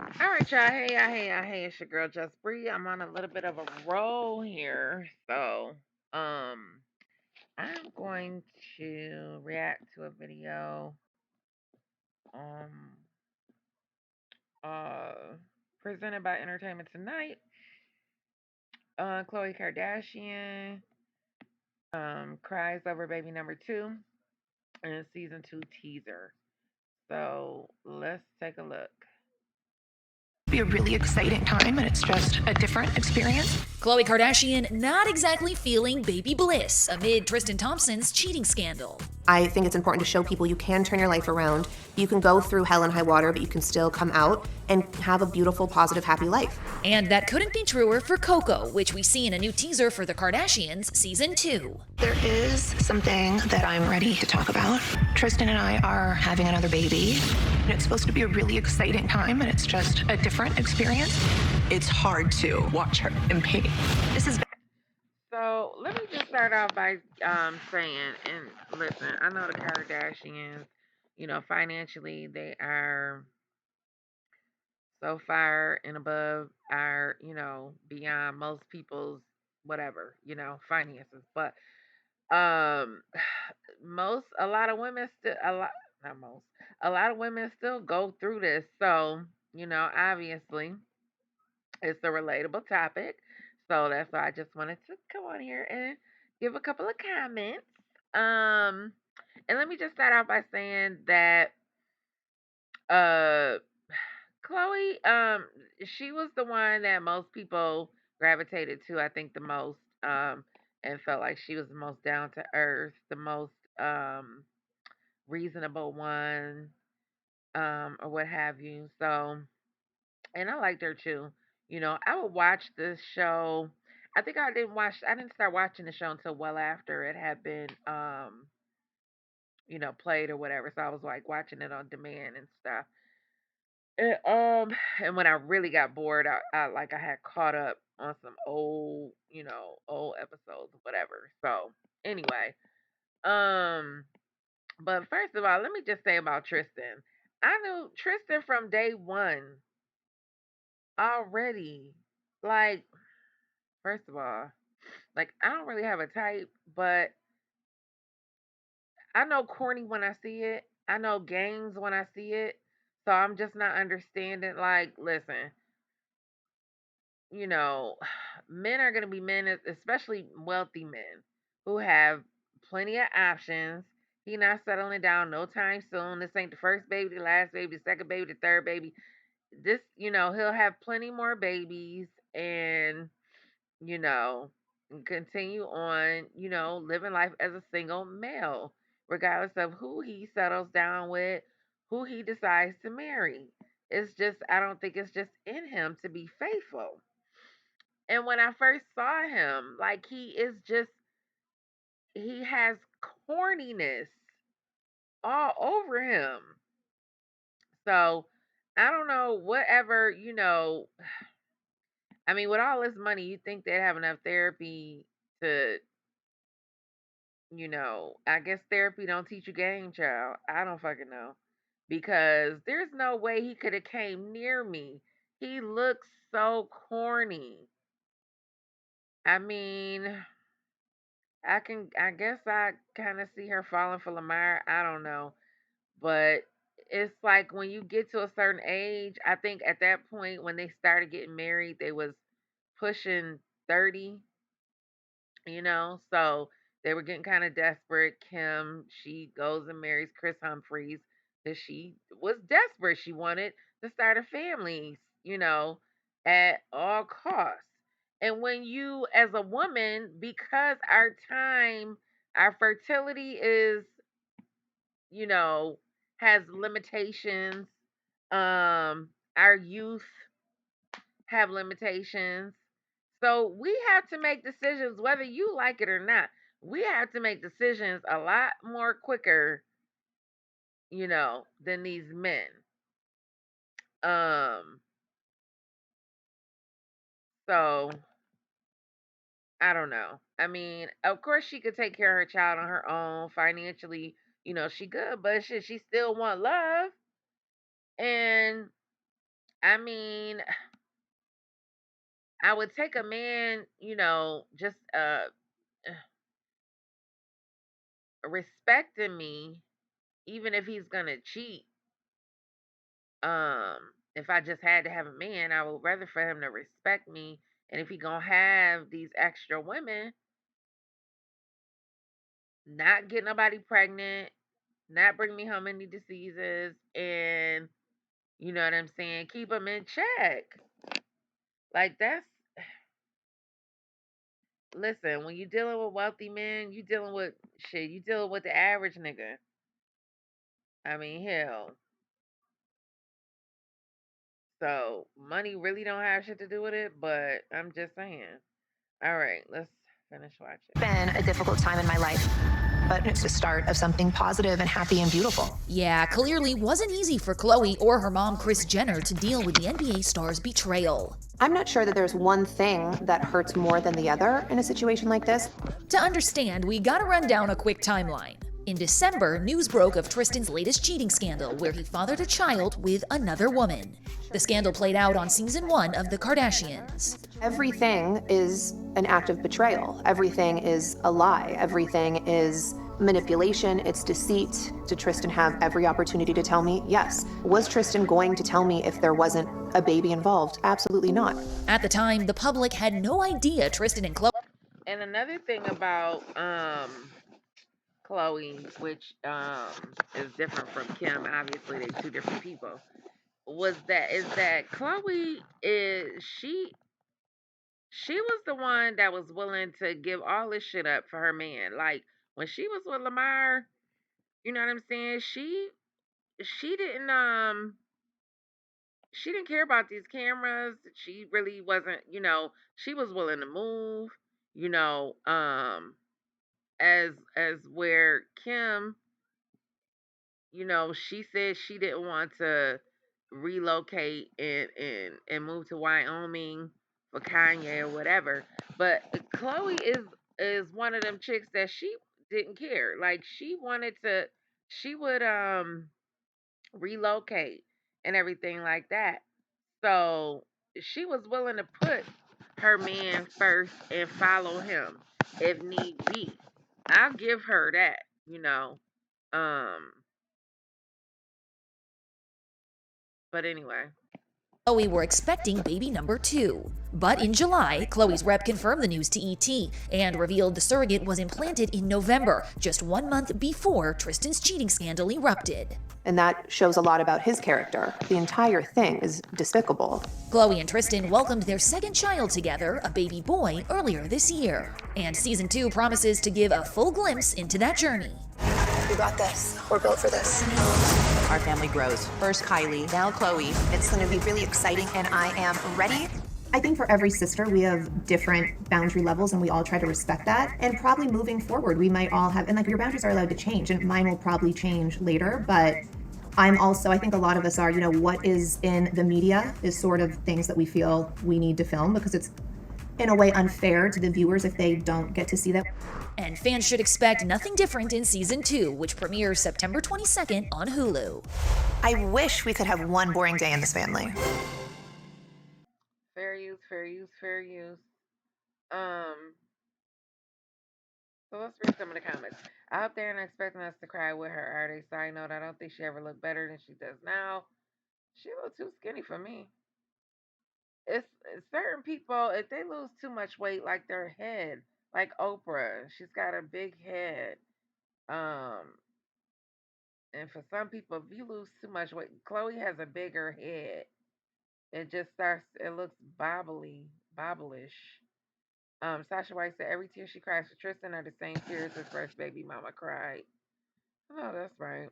All right, y'all. Hey, it's your girl Just Bree. I'm on a little bit of a roll here, so um, I'm going to react to a video um uh presented by Entertainment Tonight. Khloe Kardashian cries over baby number two in season two teaser. So let's take a look. Be a really exciting time, and it's just a different experience. Khloe Kardashian not exactly feeling baby bliss amid Tristan Thompson's cheating scandal. I think it's important to show people you can turn your life around. You can go through hell and high water, but you can still come out and have a beautiful, positive, happy life. And that couldn't be truer for Coco, which we see in a new teaser for the Kardashians season 2. There is something that I'm ready to talk about. Tristan and I are having another baby. And it's supposed to be a really exciting time, and it's just a different experience. It's hard to watch her in pain. This is So let me just start off by saying, and listen, I know the Kardashians, financially they are so far and above our, beyond most people's whatever, finances. But um a lot of women still a lot not most a lot of women still go through this. So, obviously it's a relatable topic. So that's why I just wanted to come on here and give a couple of comments. Um, and let me just start off by saying that uh Chloe, she was the one that most people gravitated to, I think the most, and felt like she was the most down to earth, the most reasonable one, or what have you. So, and I liked her too. I would watch this show. I didn't start watching the show until well after it had been played or whatever. So I was like watching it on demand and stuff. And, and when I really got bored, I had caught up on some old, old episodes, whatever. So anyway, um, but first of all, let me just say about Tristan. I knew Tristan from day one already. Like, first of all, like I don't really have a type, but I know corny when I see it. I know games when I see it. So I'm just not understanding. Like, listen, you know, men are going to be men, especially wealthy men who have plenty of options. He not settling down no time soon. This ain't the first baby, the last baby, the second baby, the third baby. This, he'll have plenty more babies and, you know, continue on, living life as a single male, regardless of who he settles down with, who he decides to marry. It's just, I don't think it's just in him to be faithful. And when I first saw him, like he has corniness all over him. So I don't know, whatever, I mean, with all this money, you think they'd have enough therapy to, I guess therapy don't teach you game, child. I don't fucking know. Because there's no way he could have came near me. He looks so corny. I mean, I guess I kind of see her falling for Lamar. I don't know. But it's like when you get to a certain age, I think at that point when they started getting married, they was pushing 30, so they were getting kind of desperate. Kim, she goes and marries Chris Humphries because she was desperate. She wanted to start a family, at all costs. And when you, as a woman, because our fertility is, you know, has limitations, our youth have limitations. So we have to make decisions whether you like it or not. We have to make decisions a lot more quicker, than these men. Um, so I don't know. I mean, of course she could take care of her child on her own financially, she could, but shit, she still want love. And I mean, I would take a man, just respecting me, even if he's gonna cheat. If I just had to have a man, I would rather for him to respect me. And if he gonna have these extra women, not get nobody pregnant, not bring me home any diseases, and you know what I'm saying, keep them in check. Like that's listen, when you dealing with wealthy men, you dealing with shit. You dealing with the average nigga. I mean, hell. So money really don't have shit to do with it, but I'm just saying. All right, let's finish watching. Been a difficult time in my life, but it's the start of something positive and happy and beautiful. Yeah, clearly wasn't easy for Khloe or her mom, Kris Jenner, to deal with the NBA star's betrayal. I'm not sure that there's one thing that hurts more than the other in a situation like this. To understand, we gotta run down a quick timeline. In December, news broke of Tristan's latest cheating scandal, where he fathered a child with another woman. The scandal played out on season 1 of The Kardashians. Everything is an act of betrayal. Everything is a lie. Everything is manipulation. It's deceit. Did Tristan have every opportunity to tell me? Yes. Was Tristan going to tell me if there wasn't a baby involved? Absolutely not. At the time, the public had no idea Tristan and Khloe. And another thing about Chloe, which is different from Kim, obviously they're two different people, is that Chloe is she was the one that was willing to give all this shit up for her man. Like when she was with Lamar, you know what I'm saying? She didn't she didn't care about these cameras. She really wasn't, she was willing to move, you know, as where Kim, she said she didn't want to relocate and move to Wyoming for Kanye or whatever. But Chloe is one of them chicks that she didn't care. Like she would relocate and everything like that. So she was willing to put her man first and follow him if need be. I'll give her that, you know. Um, but anyway. Khloe were expecting baby number 2. But in July, Khloe's rep confirmed the news to ET and revealed the surrogate was implanted in November, just 1 month before Tristan's cheating scandal erupted. And that shows a lot about his character. The entire thing is despicable. Khloe and Tristan welcomed their second child together, a baby boy, earlier this year. And season 2 promises to give a full glimpse into that journey. We got this. We're built for this. Our family grows. First Kylie, now Khloe. It's going to be really exciting, and I am ready. I think for every sister, we have different boundary levels, and we all try to respect that. And probably moving forward, we might all have, and like your boundaries are allowed to change, and mine will probably change later. But I think a lot of us are, what is in the media is sort of things that we feel we need to film because it's in a way unfair to the viewers if they don't get to see that. And fans should expect nothing different in season 2, which premieres September 22nd on Hulu. I wish we could have one boring day in this family. Fair use, fair use, fair use. Um, so let's read some of the comments. I hope they're not expecting us to cry with her. Are they? Side note, I don't think she ever looked better than she does now. She a little too skinny for me. It's certain people, if they lose too much weight, like their head, like Oprah, she's got a big head. Um, and for some people, if you lose too much weight, Chloe has a bigger head. It looks bobblish. Sasha White said every tear she cries for Tristan are the same tears his first baby mama cried. Oh, that's right.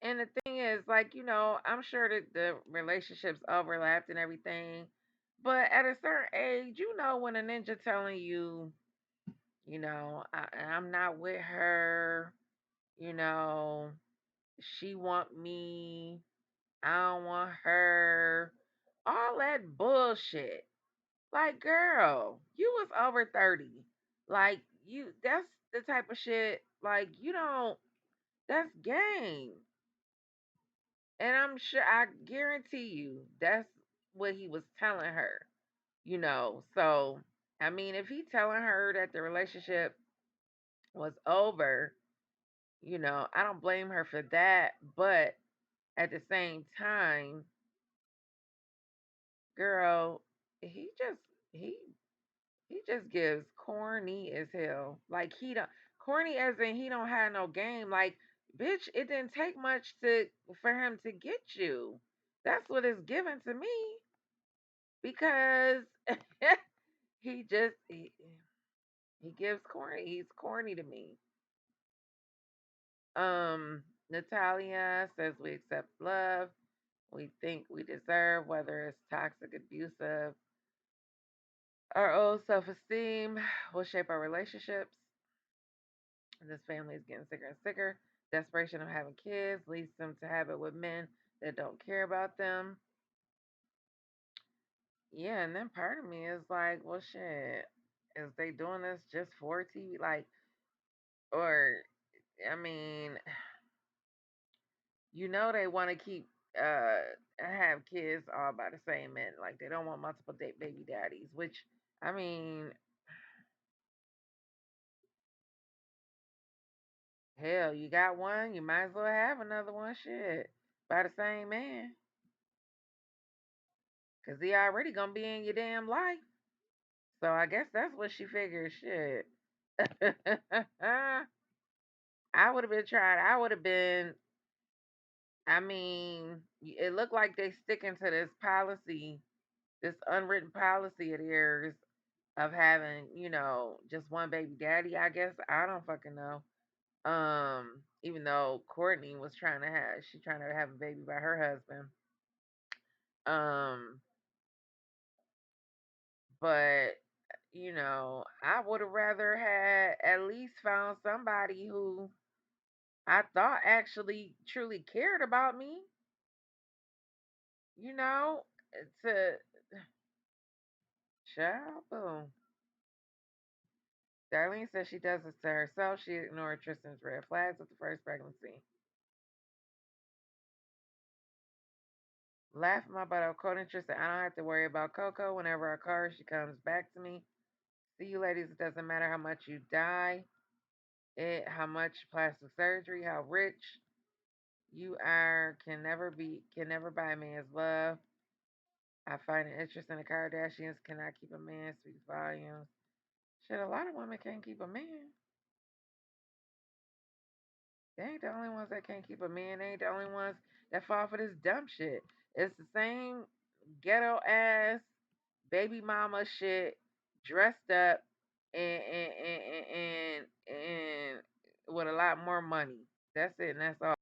And the thing is, like, I'm sure that the relationships overlapped and everything. But at a certain age, when a ninja telling you, I'm not with her, you know, she want me, I don't want her, all that bullshit. Like, girl, you was over 30. Like, that's the type of shit, like, that's game. And I'm sure, I guarantee you, that's what he was telling her, So, I mean, if he telling her that the relationship was over, I don't blame her for that. But at the same time, girl, he just he he just gives corny as hell. Like he don't corny as in he don't have no game. Like, bitch, it didn't take much to for him to get you. That's what it's given to me because he just he gives corny. He's corny to me. Um, Natalia says we accept love we think we deserve, whether it's toxic, abusive, our own self esteem will shape our relationships. And this family is getting sicker and sicker. Desperation of having kids leads them to have it with men that don't care about them. Yeah, and then part of me is like, well, shit, is they doing this just for TV? Like, or, I mean, they want to keep, have kids all by the same men. Like, they don't want multiple baby daddies, which, I mean, hell, you got one, you might as well have another one, shit, by the same man. Because he already gonna be in your damn life. So I guess that's what she figured, shit. I would have been trying, I would have been, I mean, it looked like they sticking to this policy, this unwritten policy of theirs of having, just one baby daddy, I guess. I don't fucking know. Even though Courtney was trying to have a baby by her husband. Um, but I would have rather had at least found somebody who I thought actually truly cared about me, you know, to child boom. Darlene says she does this to herself. She ignored Tristan's red flags with the first pregnancy. Laughing my butt off, quoting Tristan, I don't have to worry about Coco whenever I call her. She comes back to me. See you ladies, it doesn't matter how much you die, how much plastic surgery, how rich you are, can never buy a man's love. I find an interest in the Kardashians cannot keep a man, speaks volumes. Shit, a lot of women can't keep a man. They ain't the only ones that can't keep a man. They ain't the only ones that fall for this dumb shit. It's the same ghetto ass baby mama shit, dressed up and with a lot more money. That's it, and that's all.